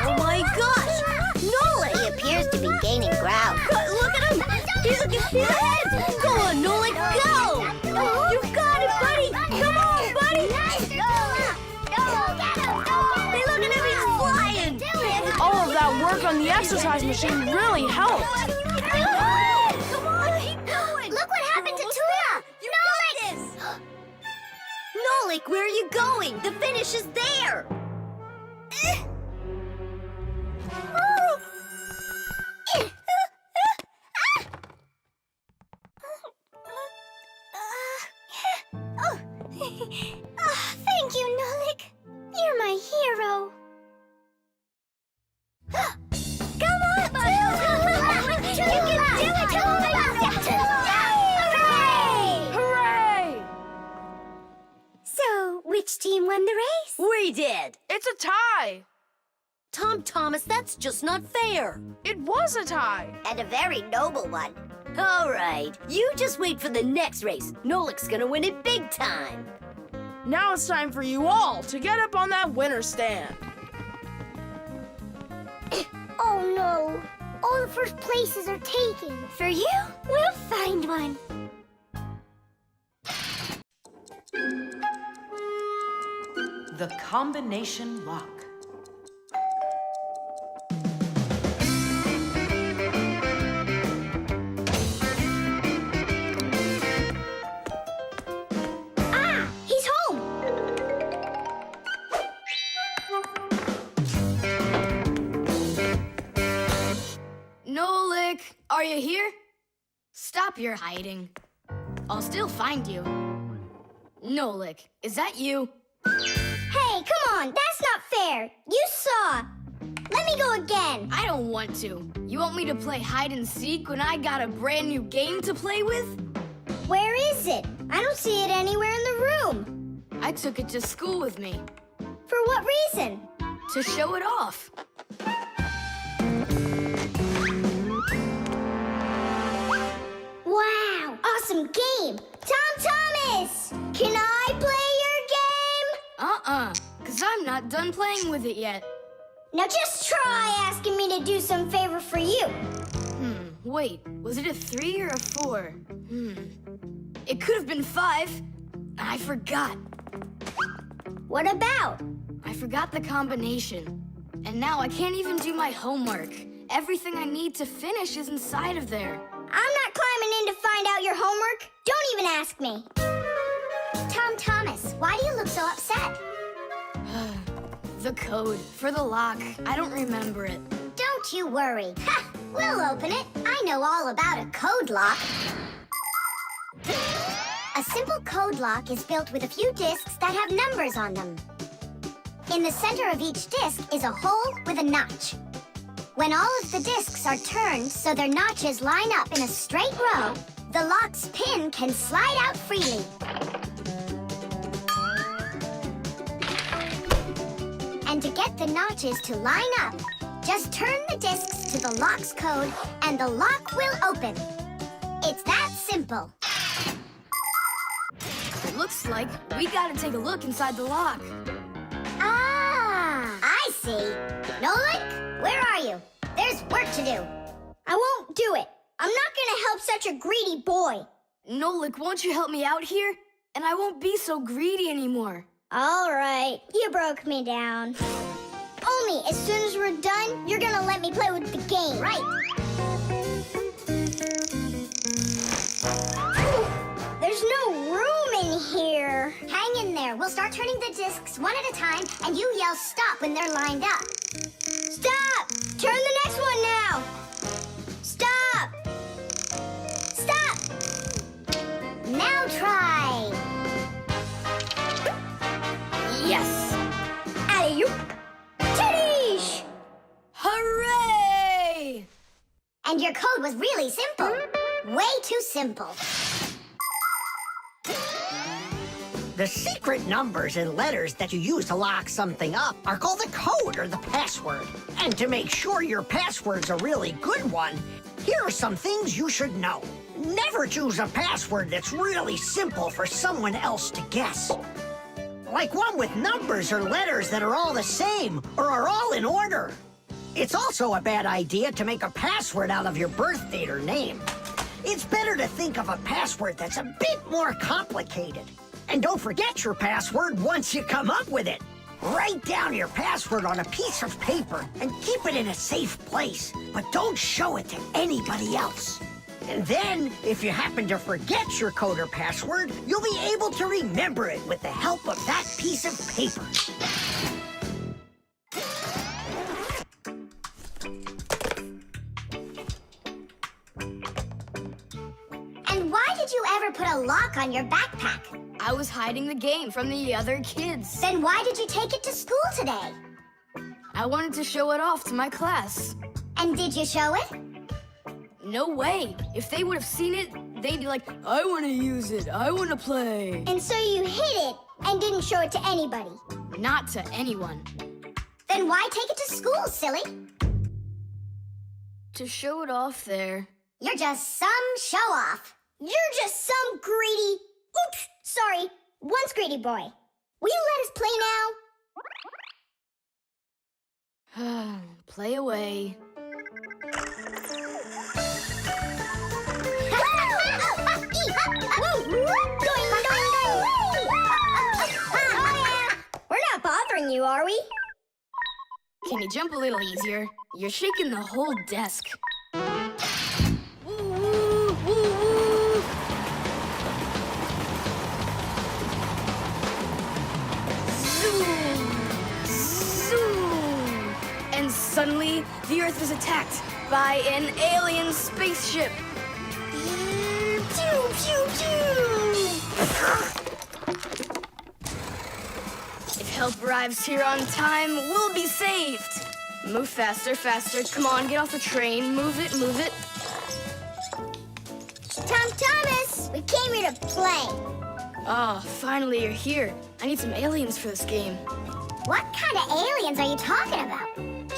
Speaker 13: Oh my gosh! Nolik!
Speaker 6: He appears to be gaining ground.
Speaker 13: Look at him! He's ahead! Go on, Nolik, go! You got it, buddy! Come on, buddy! Hey, look at him, he's flying!
Speaker 12: All of that work on the exercise machine really helped.
Speaker 13: Come on, keep going!
Speaker 6: Look what happened to Tula!
Speaker 13: You got this! Nolik, where are you going? The finish is there!
Speaker 6: Thank you, Nolik. You're my hero.
Speaker 13: Come on, Tula! You can do it, Tula!
Speaker 6: Hooray!
Speaker 12: Hooray!
Speaker 6: So, which team won the race?
Speaker 13: We did!
Speaker 12: It's a tie.
Speaker 13: Tom Thomas, that's just not fair.
Speaker 12: It was a tie.
Speaker 6: And a very noble one.
Speaker 13: All right, you just wait for the next race. Nolik's gonna win it big time.
Speaker 12: Now it's time for you all to get up on that winner stand.
Speaker 6: Oh no! All the first places are taken. For you, we'll find one.
Speaker 10: The combination lock.
Speaker 6: He's home!
Speaker 3: Nolik, are you here? Stop your hiding. I'll still find you. Nolik, is that you?
Speaker 6: Hey, come on! That's not fair! You saw! Let me go again!
Speaker 3: I don't want to. You want me to play hide and seek when I got a brand new game to play with?
Speaker 6: Where is it? I don't see it anywhere in the room.
Speaker 3: I took it to school with me
Speaker 6: For what reason?
Speaker 3: to show it off.
Speaker 6: Wow! Awesome game! Tom Thomas! Can I play your game?
Speaker 3: 'Cause I'm not done playing with it yet.
Speaker 6: Now just try asking me to do some favor for you.
Speaker 3: Wait, was it a 3 or a 4? It could have been 5. I forgot.
Speaker 6: What about?
Speaker 3: I forgot the combination. And now I can't even do my homework. Everything I need to finish is inside of there.
Speaker 6: I'm not climbing in to find out your homework. Don't even ask me. Tom Thomas, why do you look so upset?
Speaker 3: The code for the lock. I don't remember it.
Speaker 6: Don't you worry. Ha! We'll open it. I know all about a code lock. A simple code lock is built with a few discs that have numbers on them. In the center of each disc is a hole with a notch. When all of the discs are turned so their notches line up in a straight row, the lock's pin can slide out freely. And to get the notches to line up, just turn the discs to the lock's code and the lock will open. It's that simple.
Speaker 3: It looks like we gotta take a look inside the lock.
Speaker 6: Ah, I see. Nolik, where are you? There's work to do. I won't do it. I'm not gonna help such a greedy boy.
Speaker 3: Nolik, won't you help me out here? And I won't be so greedy anymore.
Speaker 6: All right, you broke me down. Only as soon as we're done, you're gonna let me play with the game, right? There's no room in here. Hang in there. We'll start turning the discs one at a time, and you yell stop when they're lined up. Stop! Turn the next one now. Stop! Stop! Now try.
Speaker 3: Yes!
Speaker 6: Alley-oop! Titties!
Speaker 3: Hooray!
Speaker 6: And your code was really simple. Way too simple.
Speaker 4: The secret numbers and letters that you use to lock something up are called the code or the password. And to make sure your password's a really good one, here are some things you should know. Never choose a password that's really simple for someone else to guess. Like one with numbers or letters that are all the same or are all in order. It's also a bad idea to make a password out of your birth date or name. It's better to think of a password that's a bit more complicated. And don't forget your password once you come up with it. Write down your password on a piece of paper and keep it in a safe place, but don't show it to anybody else. And then, if you happen to forget your code or password, you'll be able to remember it with the help of that piece of paper.
Speaker 6: And why did you ever put a lock on your backpack?
Speaker 3: I was hiding the game from the other kids.
Speaker 6: Then why did you take it to school today?
Speaker 3: I wanted to show it off to my class.
Speaker 6: And did you show it?
Speaker 3: No way. If they would have seen it, they'd be like, I want to use it. I want to play.
Speaker 6: And so you hid it and didn't show it to anybody?
Speaker 3: Not to anyone.
Speaker 6: Then why take it to school, silly?
Speaker 3: To show it off there.
Speaker 6: You're just some show-off. You're just some greedy... Oops, sorry. Once greedy boy. Will you let us play now?
Speaker 3: Play away.
Speaker 6: We're not bothering you, are we?
Speaker 3: Can you jump a little easier? You're shaking the whole desk. And suddenly, the Earth is attacked by an alien spaceship.
Speaker 6: Pew, pew, pew.
Speaker 3: If help arrives here on time, we'll be saved. Move faster, faster. Come on, get off the train. Move it, move it.
Speaker 6: Tom Thomas, we came here to play.
Speaker 3: Oh, finally you're here. I need some aliens for this game.
Speaker 6: What kind of aliens are you talking about?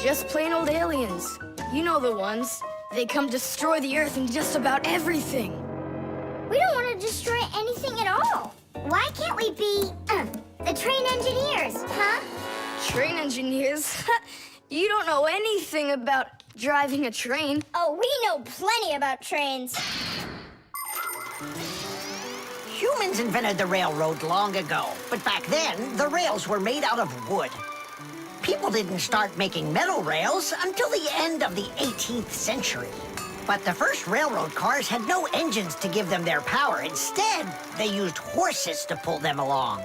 Speaker 3: Just plain old aliens. You know the ones. They come destroy the Earth and just about everything.
Speaker 6: We don't want to destroy anything at all. Why can't we be, the train engineers, huh?
Speaker 3: Train engineers? You don't know anything about driving a train.
Speaker 6: Oh, we know plenty about trains.
Speaker 4: Humans invented the railroad long ago, but back then, the rails were made out of wood. People didn't start making metal rails until the end of the 18th century. But the first railroad cars had no engines to give them their power. Instead, they used horses to pull them along.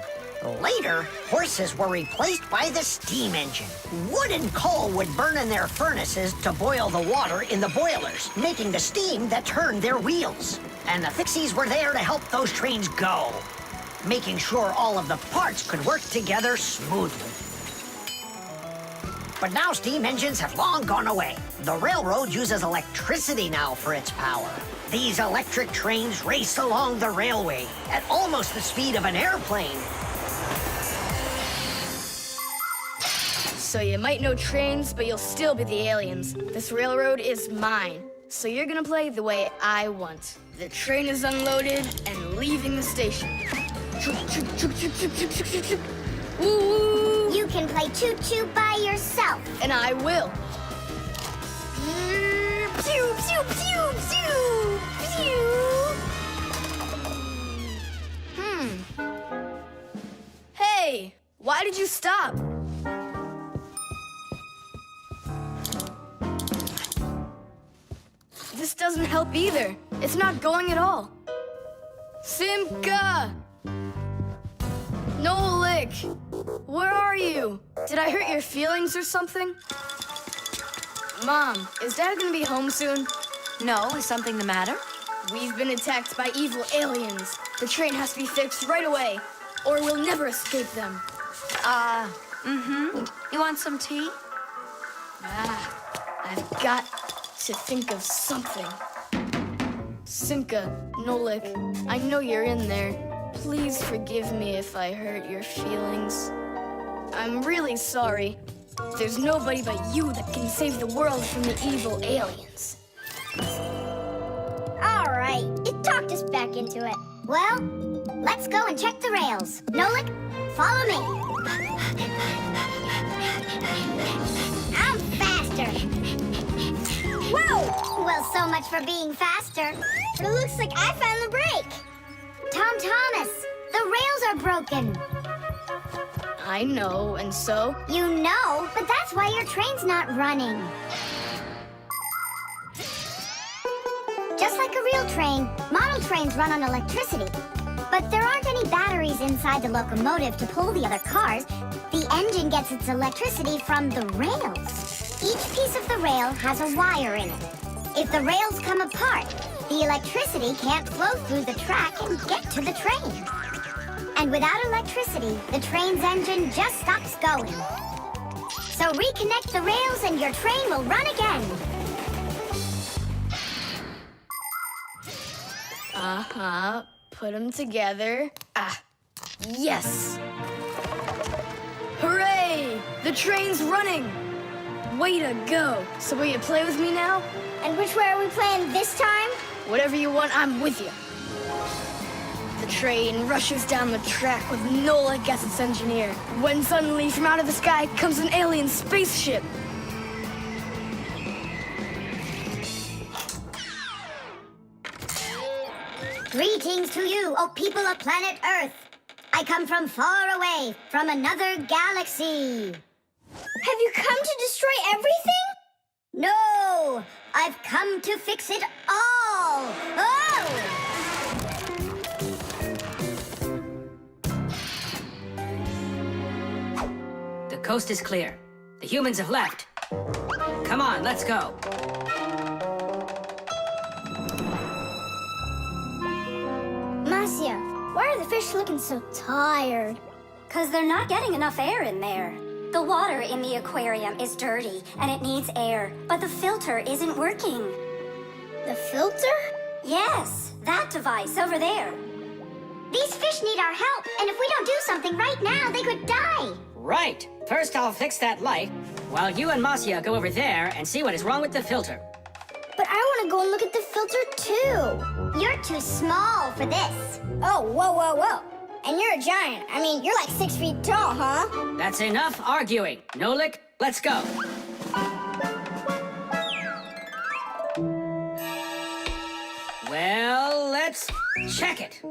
Speaker 4: Later, horses were replaced by the steam engine. Wood and coal would burn in their furnaces to boil the water in the boilers, making the steam that turned their wheels. And the Fixies were there to help those trains go, making sure all of the parts could work together smoothly. But now steam engines have long gone away. The railroad uses electricity now for its power. These electric trains race along the railway at almost the speed of an airplane.
Speaker 3: So you might know trains, but you'll still be the aliens. This railroad is mine. So you're gonna play the way I want. The train is unloaded and leaving the station. Woo!
Speaker 6: You can play choo-choo by yourself.
Speaker 3: And I will.
Speaker 6: Pew, pew, pew, pew, pew.
Speaker 3: Hey, why did you stop? This doesn't help either. It's not going at all. Simka! Nolik! Where are you? Did I hurt your feelings or something? Mom, is Dad gonna be home soon?
Speaker 10: No, is something the matter?
Speaker 3: We've been attacked by evil aliens. The train has to be fixed right away, or we'll never escape them.
Speaker 10: You want some tea?
Speaker 3: I've got to think of something. Simka, Nolik, I know you're in there. Please forgive me if I hurt your feelings. I'm really sorry. There's nobody but you that can save the world from the evil aliens.
Speaker 6: All right, it talked us back into it. Well, let's go and check the rails. Nolik, follow me. I'm faster. Whoa! Well, so much for being faster. But it looks like I found the brake. Tom Thomas, the rails are broken.
Speaker 3: I know, and so?
Speaker 6: You know, but that's why your train's not running. Just like a real train, model trains run on electricity. But there aren't any batteries inside the locomotive to pull the other cars. The engine gets its electricity from the rails. Each piece of the rail has a wire in it. If the rails come apart, the electricity can't flow through the track and get to the train. And without electricity, the train's engine just stops going. So reconnect the rails and your train will run again.
Speaker 3: Uh-huh. Put them together. Ah, yes! Hooray! The train's running! Way to go! So will you play with me now?
Speaker 6: And which way are we playing this time?
Speaker 3: Whatever you want, I'm with you. The train rushes down the track with Nolik as its engineer, when suddenly from out of the sky comes an alien spaceship.
Speaker 6: Greetings to you, O people of planet Earth. I come from far away, from another galaxy.
Speaker 7: Have you come to destroy everything?
Speaker 6: No, I've come to fix it all. Oh!
Speaker 15: The coast is clear. The humans have left. Come on, let's go.
Speaker 7: Marcia, why are the fish looking so tired?
Speaker 9: 'Cause they're not getting enough air in there. The water in the aquarium is dirty and it needs air, but the filter isn't working.
Speaker 7: The filter?
Speaker 9: Yes, that device over there.
Speaker 6: These fish need our help, and if we don't do something right now, they could die.
Speaker 15: Right. First, I'll fix that light, while you and Marcia go over there and see what is wrong with the filter.
Speaker 7: But I want to go and look at the filter too.
Speaker 6: You're too small for this.
Speaker 7: Oh, whoa, whoa, whoa. And you're a giant. I mean, you're like 6 feet tall, huh?
Speaker 15: That's enough arguing. Nolik, let's go. Well, let's check it.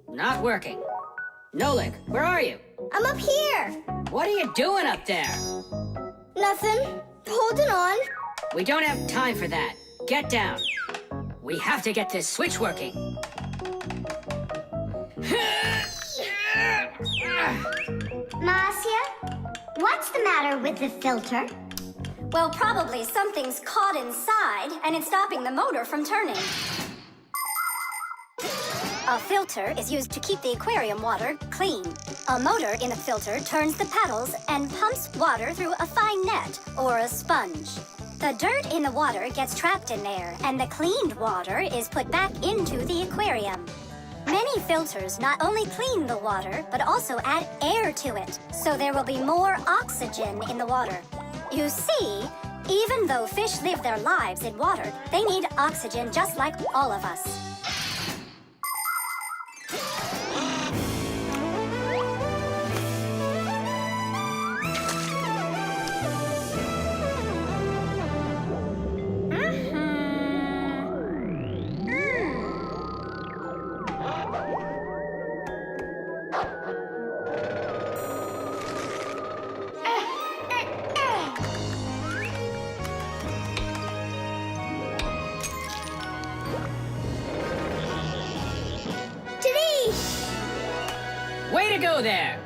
Speaker 15: Not working. Nolik, where are you?
Speaker 7: I'm up here.
Speaker 15: What are you doing up there?
Speaker 7: Nothing. Holding on.
Speaker 15: We don't have time for that. Get down. We have to get this switch working.
Speaker 6: Marcia, what's the matter with the filter?
Speaker 9: Well, probably something's caught inside and it's stopping the motor from turning. A filter is used to keep the aquarium water clean. A motor in the filter turns the paddles and pumps water through a fine net or a sponge. The dirt in the water gets trapped in there, and the cleaned water is put back into the aquarium. Many filters not only clean the water, but also add air to it, so there will be more oxygen in the water. You see, even though fish live their lives in water, they need oxygen just like all of us.
Speaker 15: Way to go there!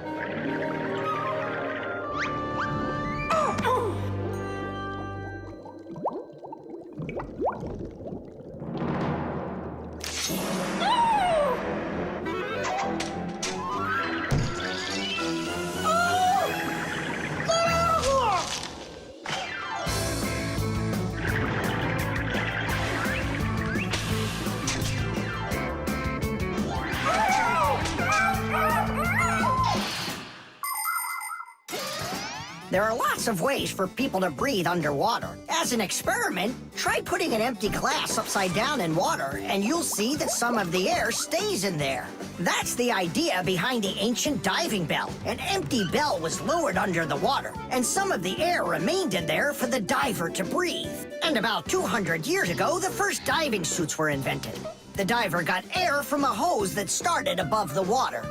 Speaker 4: There are lots of ways for people to breathe underwater. As an experiment, try putting an empty glass upside down in water, and you'll see that some of the air stays in there. That's the idea behind the ancient diving bell. An empty bell was lowered under the water, and some of the air remained in there for the diver to breathe. And about 200 years ago, the first diving suits were invented. The diver got air from a hose that started above the water.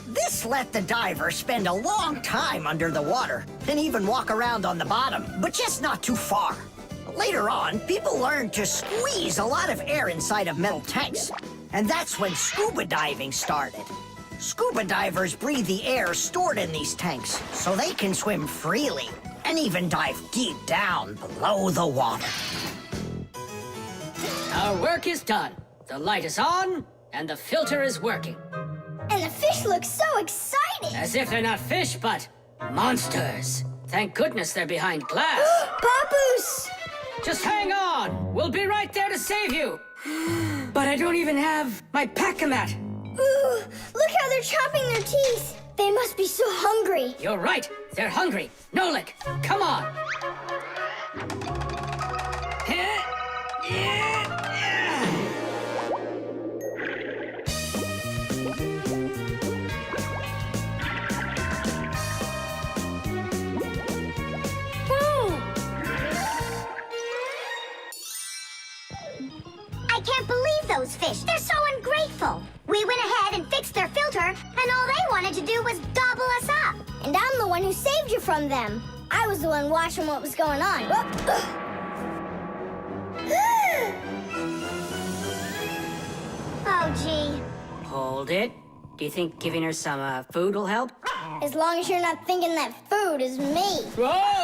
Speaker 4: This let the diver spend a long time under the water and even walk around on the bottom, but just not too far. Later on, people learned to squeeze a lot of air inside of metal tanks, and that's when scuba diving started. Scuba divers breathe the air stored in these tanks so they can swim freely and even dive deep down below the water.
Speaker 15: Our work is done. The light is on, and the filter is working.
Speaker 7: And the fish look so excited!
Speaker 15: As if they're not fish, but monsters. Thank goodness they're behind glass.
Speaker 7: Papoose!
Speaker 15: Just hang on. We'll be right there to save you. But I don't even have my pack-a-mat.
Speaker 7: Ooh, look how they're chopping their teeth. They must be so hungry.
Speaker 15: You're right. They're hungry. Nolik, come on.
Speaker 6: I can't believe those fish. They're so ungrateful. We went ahead and fixed their filter, and all they wanted to do was gobble us up.
Speaker 7: And I'm the one who saved you from them. I was the one watching what was going on.
Speaker 6: Oh, gee.
Speaker 15: Hold it. Do you think giving her some food will help?
Speaker 7: As long as you're not thinking that food is me.
Speaker 15: Whoa!